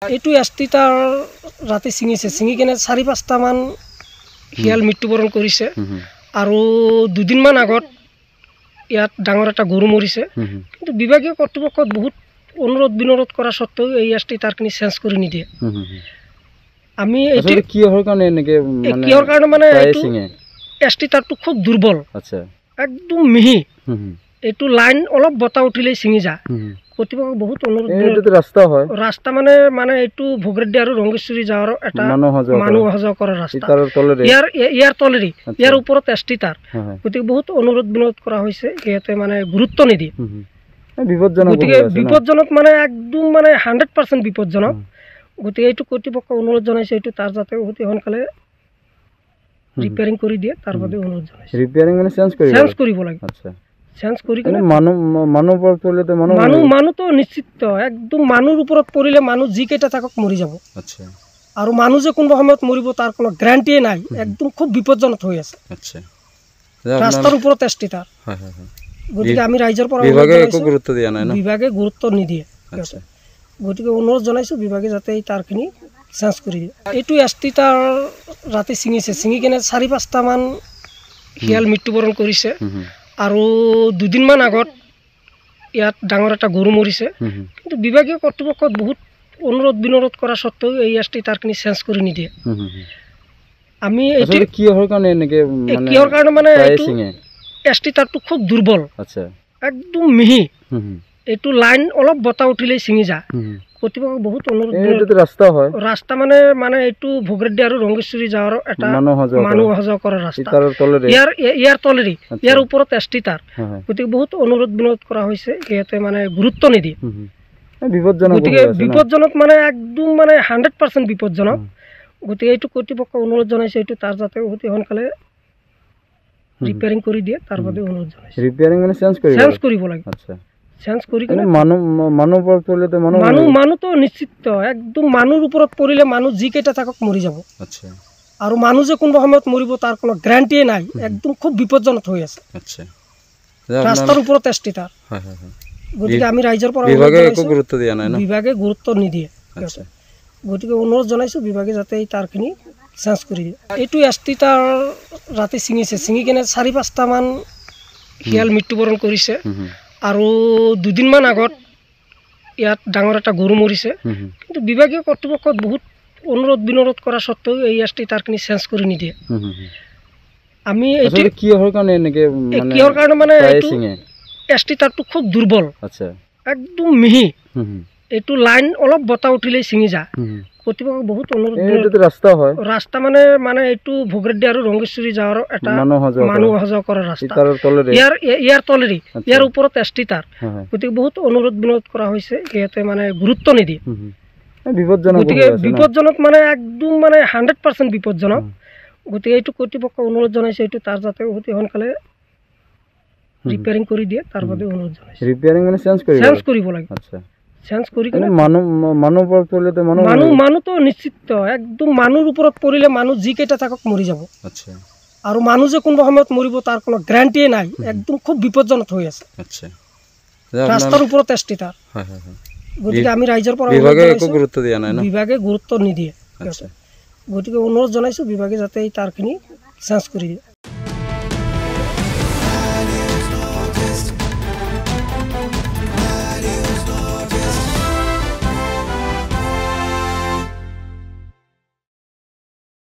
এইটো এষ্টিটাৰ ৰাতি ছিঙিছে, ছিঙি কেনে ৪-৫টা মান শিয়াল মৃত্যুবৰণ কৰিছে। আৰু দুদিনমান আগত ইয়াত ডাঙৰ এটা গৰু মৰিছে। কিন্তু বিভাগীয় কৰ্তৃপক্ষত বহুত অনুৰোধ বিনোধ কৰা স্বত্বেও এই এষ্টিটাৰখিনি চেঞ্জ কৰি নিদিয়ে। আমি কিহৰ কাৰণে মানে এষ্টিটাৰটো খুব দুৰ্বল, একদম মিহি। এইটো লাইন অলপ বতাহ উঠিলেই ছিঙি যায়। কৰ্তৃপক্ষক বহুত অনুৰোধ, ৰাস্তা মানে এইটো ভোগৰেড্ডি আৰু ৰংগেশ্বৰী যাৱাৰ এটা মানুহ অহা যোৱা কৰা ৰাস্তা। ইয়াৰ তলেৰে ইয়াৰ ওপৰত এষ্টিটাৰ, গতিকে বহুত অনুৰোধ বিনোধ কৰা হৈছে, সিহঁতে মানে গুৰুত্ব নিদিয়ে। গতিকে বিপদজনক মানে একদম 100% বিপদজনক। গতিকে এইটো কৰ্তৃপক্ষক অনুৰোধ জনাইছে, এইটো তাৰ যাতে অতি সোনকালে ৰিপেয়াৰিং কৰি দিয়ে, তাৰ বাবে অনুৰোধ জনাইছে। চেঞ্জ কৰিব লাগে। চেঞ্জ কৰি মানুহতো নিশ্চিত, একদম মানুহৰ ওপৰত পৰিলে মানুহ যিকেইটা থাকক মৰি যাব। আৰু মানুহ যে কোনোবা সময়ত মৰিব তাৰ কোনো গ্যাৰাণ্টিয়ে নাই, একদম খুব বিপদজনক হৈ আছে। ৰাস্তাৰ ওপৰত এষ্টিটাৰ। গতিকে আমি ৰাইজৰ পৰা বিভাগে গুৰুত্ব নিদিয়ে। গতিকে অনুৰোধ জনাইছোঁ বিভাগে যাতে এই তাৰখিনি চেঞ্জ কৰি দিয়ে। এইটো এষ্টিটাৰ ৰাতি ছিঙিছে, ছিঙি কেনে ৪-৫টা মান শিয়াল মৃত্যুবৰণ কৰিছে। আৰু দুদিনমান আগত ইয়াত ডাঙৰ এটা গৰু মৰিছে। কিন্তু বিভাগীয় কৰ্তৃপক্ষত বহুত অনুৰোধ বিনোধ কৰা স্বত্বেও এই এষ্টিটাৰখিনি চেঞ্জ কৰি নিদিয়ে। আমি কিহৰ কাৰণে মানে এষ্টিটাৰটো খুব দুৰ্বল, একদম মিহি। এইটো লাইন অলপ বতাহ উঠিলেই ছিঙি যায়। কৰ্তৃপক্ষক বহুত অনুৰোধ, ৰাস্তা মানে এইটো ভোগৰেড্ডি আৰু ৰংগেশ্বৰী যাৱাৰ এটা মানুহ অহা যোৱা কৰা ৰাস্তা। ইয়াৰ তলেৰে ইয়াৰ ওপৰত এষ্টিটাৰ, গতিকে বহুত অনুৰোধ বিনোধ কৰা হৈছে, সিহঁতে মানে গুৰুত্ব নিদিয়ে। গতিকে বিপদজনক মানে একদম 100% বিপদজনক। গতিকে এইটো কৰ্তৃপক্ষক অনুৰোধ জনাইছে, এইটো তাৰ যাতে অতি সোনকালে ৰিপেয়াৰিং কৰি দিয়ে, তাৰ বাবে অনুৰোধ জনাইছে। চেঞ্জ কৰিব লাগে। চেঞ্জ কৰি মানুহতো নিশ্চিত, একদম মানুহৰ ওপৰত পৰিলে মানুহ যিকেইটা থাকক মৰি যাব। আৰু মানুহ যে কোনোবা সময়ত মৰিব তাৰ কোনো গ্যাৰাণ্টিয়ে নাই, একদম খুব বিপদজনক হৈ আছে। ৰাস্তাৰ ওপৰত এষ্টিটাৰ। গতিকে আমি ৰাইজৰ পৰা বিভাগে গুৰুত্ব নিদিয়ে। গতিকে অনুৰোধ জনাইছোঁ বিভাগে যাতে এই তাৰখিনি চেঞ্জ কৰি দিয়ে। এইটো এষ্টিটাৰ ৰাতি ছিঙিছে, ছিঙি কেনে ৪-৫টা মান শিয়াল মৃত্যুবৰণ কৰিছে। আৰু দুদিনমান আগত ইয়াত ডাঙৰ এটা গৰু মৰিছে। কিন্তু বিভাগীয় কৰ্তৃপক্ষত বহুত অনুৰোধ বিনোধ কৰা স্বত্বেও এই এষ্টিটাৰখিনি চেঞ্জ কৰি নিদিয়ে। আমি কিহৰ কাৰণে মানে এষ্টিটাৰটো খুব দুৰ্বল, একদম মিহি। এইটো লাইন অলপ বতাহ উঠিলেই ছিঙি যায়। কৰ্তৃপক্ষক বহুত অনুৰোধ, ৰাস্তা মানে এইটো ভোগৰেড্ডি আৰু ৰংগেশ্বৰী যাৱাৰ এটা মানুহ অহা যোৱা কৰা ৰাস্তা। ইয়াৰ তলেৰে ইয়াৰ ওপৰত এষ্টিটাৰ, গতিকে বহুত অনুৰোধ বিনোধ কৰা হৈছে, সিহঁতে মানে গুৰুত্ব নিদিয়ে। গতিকে বিপদজনক মানে একদম 100% বিপদজনক। গতিকে এইটো কৰ্তৃপক্ষক অনুৰোধ জনাইছে, এইটো তাৰ যাতে অতি সোনকালে ৰিপেয়াৰিং কৰি দিয়ে, তাৰ বাবে অনুৰোধ জনাইছে। চেঞ্জ কৰিব লাগে। চেঞ্জ কৰি মানুহতো নিশ্চিত, একদম মানুহৰ ওপৰত পৰিলে মানুহ যিকেইটা থাকক মৰি যাব। আৰু মানুহ যে কোনোবা সময়ত মৰিব তাৰ কোনো গ্যাৰাণ্টিয়ে নাই, একদম খুব বিপদজনক হৈ আছে। ৰাস্তাৰ ওপৰত এষ্টিটাৰ। গতিকে আমি ৰাইজৰ পৰা বিভাগে গুৰুত্ব নিদিয়ে। গতিকে অনুৰোধ জনাইছোঁ বিভাগে যাতে এই তাৰখিনি চেঞ্জ কৰি দিয়ে।